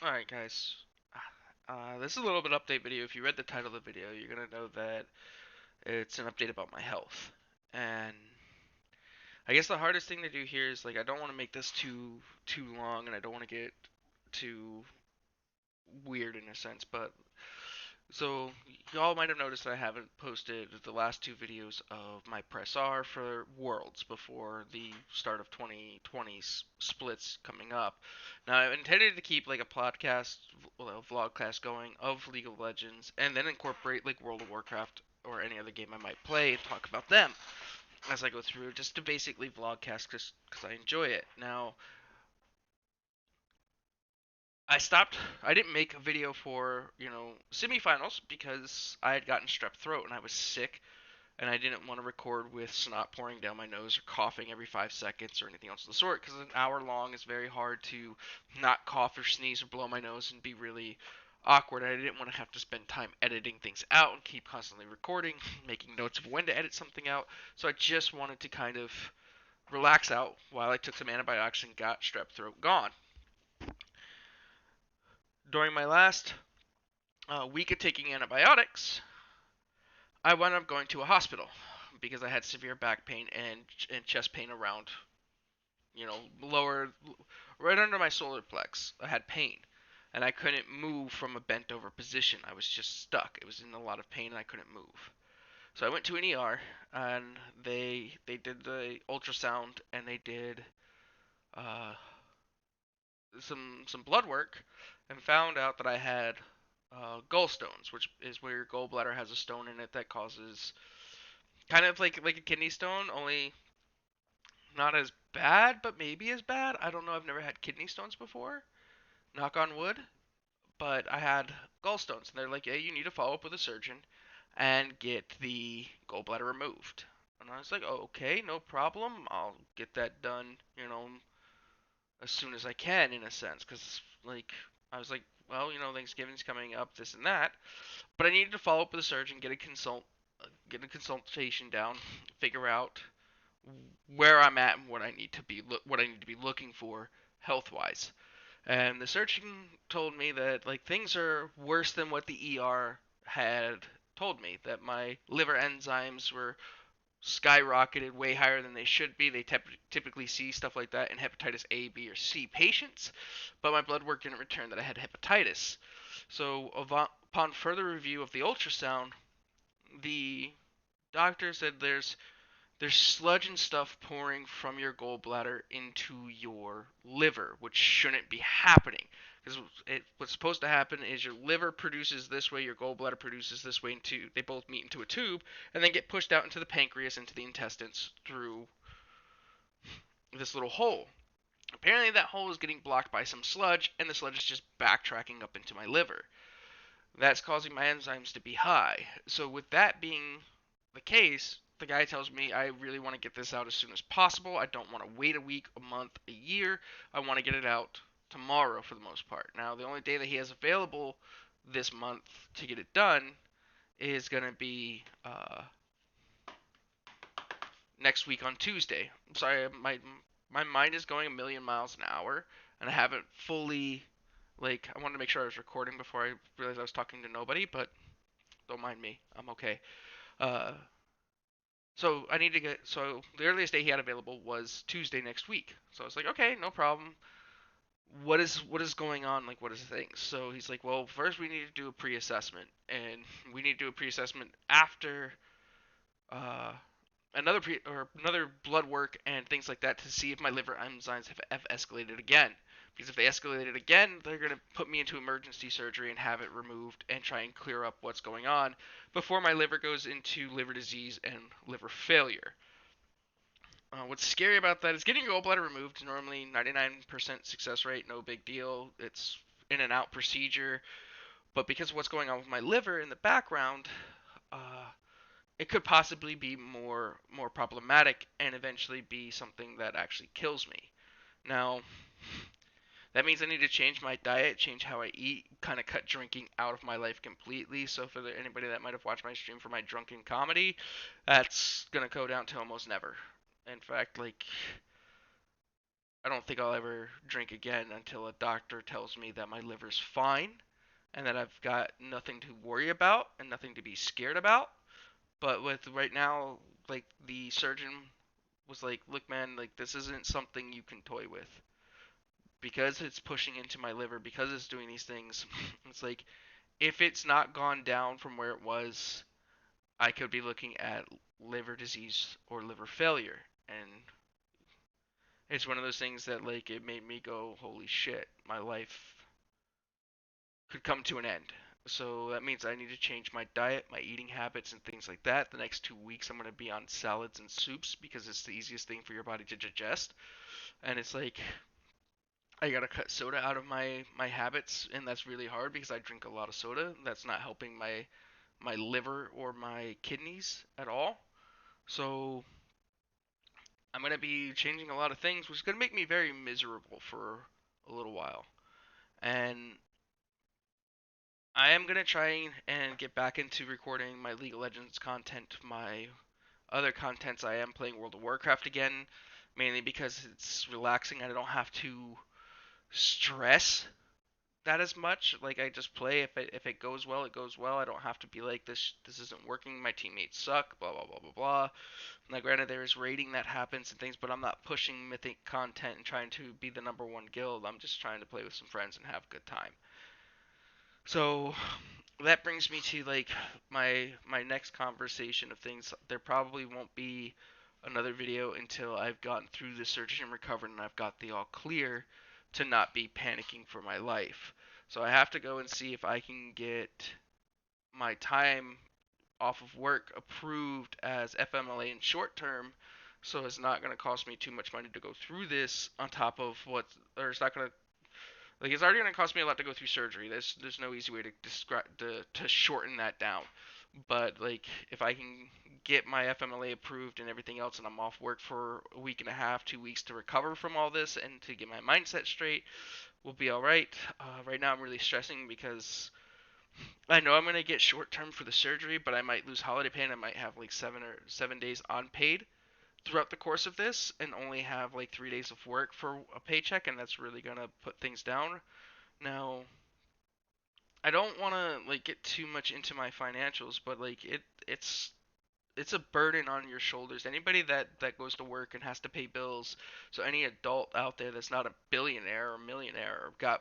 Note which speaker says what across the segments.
Speaker 1: Alright, guys. This is a little bit update video. If you read the title of the video, you're gonna know that it's an update about my health. And I guess the hardest thing to do here is I don't want to make this too long, and I don't want to get too weird in a sense. But so y'all might have noticed that I haven't posted the last two videos of my press R for Worlds before the start of 2020 splits coming up. Now I intended to keep a podcast, well, a vlogcast going of League of Legends, and then incorporate World of Warcraft or any other game I might play and talk about them as I go through, just to basically vlogcast just because I enjoy it. Now I stopped. I didn't make a video for semifinals because I had gotten strep throat and I was sick, and I didn't want to record with snot pouring down my nose or coughing every 5 seconds or anything else of the sort. Because an hour long is very hard to not cough or sneeze or blow my nose and be really awkward. I didn't want to have to spend time editing things out and keep constantly recording, making notes of when to edit something out. So I just wanted to kind of relax out while I took some antibiotics and got strep throat gone. During my last week of taking antibiotics, I wound up going to a hospital because I had severe back pain and chest pain around, lower, right under my solar plex. I had pain, and I couldn't move from a bent over position. I was just stuck. It was in a lot of pain, and I couldn't move. So I went to an ER, and they did the ultrasound, and they did uh, some blood work, and found out that I had gallstones, which is where your gallbladder has a stone in it that causes kind of like a kidney stone, only not as bad, but maybe as bad. I don't know. I've never had kidney stones before. Knock on wood. But I had gallstones, and they're like, "Yeah, you need to follow up with a surgeon and get the gallbladder removed." And I was like, "Oh, okay, no problem. I'll get that done, as soon as I can, in a sense, because I was like, well, Thanksgiving's coming up, this and that, but I needed to follow up with a surgeon, get a consultation down, figure out where I'm at and what I need to be looking for health wise. And the surgeon told me that things are worse than what the ER had told me. That my liver enzymes were skyrocketed way higher than they should be. They typically see stuff like that in hepatitis A, B, or C patients, but my blood work didn't return that I had hepatitis. So upon further review of the ultrasound, the doctor said there's sludge and stuff pouring from your gallbladder into your liver, which shouldn't be happening. Because what's supposed to happen is your liver produces this way, your gallbladder produces this way, into they both meet into a tube, and then get pushed out into the pancreas, into the intestines through this little hole. Apparently, that hole is getting blocked by some sludge, and the sludge is just backtracking up into my liver. That's causing my enzymes to be high. So, with that being the case, the guy tells me I really want to get this out as soon as possible. I don't want to wait a week, a month, a year. I want to get it out tomorrow for the most part. Now, the only day that he has available this month to get it done is going to be next week on Tuesday. I'm sorry, my mind is going a million miles an hour, and I haven't fully I wanted to make sure I was recording before I realized I was talking to nobody, but don't mind me. I'm okay. Uh, so I need to get. So the earliest day he had available was Tuesday next week. So I was like, okay, no problem. What is going on? What is the thing? So he's like, well, first we need to do a pre-assessment, and we need to do a pre-assessment after uh, another blood work and things like that to see if my liver enzymes have escalated again. Because if they escalated again, they're going to put me into emergency surgery and have it removed and try and clear up what's going on before my liver goes into liver disease and liver failure. What's scary about that is getting your gallbladder removed is normally 99% success rate, no big deal. It's in and out procedure. But because of what's going on with my liver in the background, uh, it could possibly be more problematic and eventually be something that actually kills me. Now, that means I need to change my diet, change how I eat, kind of cut drinking out of my life completely. So for anybody that might have watched my stream for my drunken comedy, that's gonna go down to almost never. In fact, I don't think I'll ever drink again until a doctor tells me that my liver's fine and that I've got nothing to worry about and nothing to be scared about. But with right now, like the surgeon was like, "Look, man, like this isn't something you can toy with because it's pushing into my liver, because it's doing these things." It's like if it's not gone down from where it was, I could be looking at liver disease or liver failure. And it's one of those things that like it made me go, "Holy shit, my life could come to an end." So that means I need to change my diet, my eating habits, and things like that. The next 2 weeks, I'm going to be on salads and soups because it's the easiest thing for your body to digest. And it's like I gotta cut soda out of my habits, and that's really hard because I drink a lot of soda. That's not helping my liver or my kidneys at all. So I'm gonna be changing a lot of things, which is gonna make me very miserable for a little while. And I am gonna try and get back into recording my League of Legends content, my other contents. I am playing World of Warcraft again, mainly because it's relaxing and I don't have to stress that as much. Like I just play. If it goes well, it goes well. I don't have to be like this isn't working. My teammates suck. Blah blah blah blah blah. Now, granted, there is rating that happens and things, but I'm not pushing mythic content and trying to be the number one guild. I'm just trying to play with some friends and have a good time. So that brings me to like my next conversation of things. There probably won't be another video until I've gotten through the surgery and recovered and I've got the all clear to not be panicking for my life. So I have to go and see if I can get my time off of work approved as FMLA in short term, so it's not going to cost me too much money to go through this on top of what, or it's not going to, like it's already going to cost me a lot to go through surgery. There's no easy way to describe to shorten that down. But like if I can get my FMLA approved and everything else, and I'm off work for a week and a half, 2 weeks to recover from all this and to get my mindset straight, we'll be all right. Right now I'm really stressing because I know I'm gonna get short term for the surgery, but I might lose holiday pay and I might have like 7 days unpaid throughout the course of this, and only have like 3 days of work for a paycheck, and that's really gonna put things down. Now, I don't want to like get too much into my financials, but like it's a burden on your shoulders. Anybody that goes to work and has to pay bills, so any adult out there that's not a billionaire or millionaire or got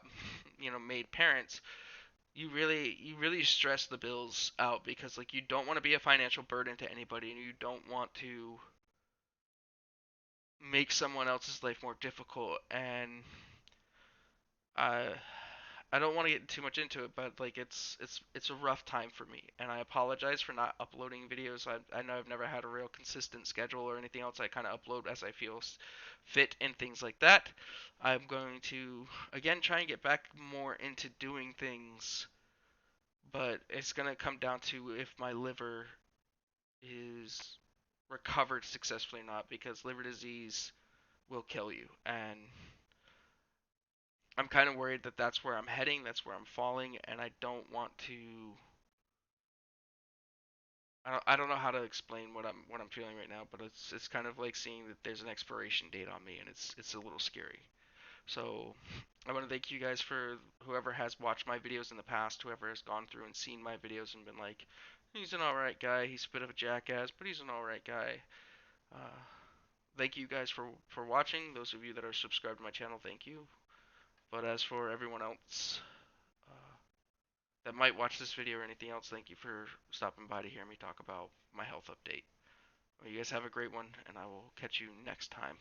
Speaker 1: made parents, you really stress the bills out because like you don't want to be a financial burden to anybody and you don't want to make someone else's life more difficult. And I I don't want to get too much into it, but like it's a rough time for me, and I apologize for not uploading videos. I know I've never had a real consistent schedule or anything else. I kind of upload as I feel fit and things like that. I'm going to again try and get back more into doing things, but it's gonna come down to if my liver is recovered successfully or not, because liver disease will kill you, and I'm kind of worried that that's where I'm heading, that's where I'm falling, and I don't want to. I don't know how to explain what I'm feeling right now, but it's kind of like seeing that there's an expiration date on me, and it's a little scary. So I want to thank you guys for whoever has watched my videos in the past, whoever has gone through and seen my videos and been like, he's an alright guy, he's a bit of a jackass, but he's an alright guy. Uh, Thank you guys for watching. Those of you that are subscribed to my channel, thank you. But as for everyone else uh, that might watch this video or anything else, thank you for stopping by to hear me talk about my health update. Well, you guys have a great one, and I will catch you next time.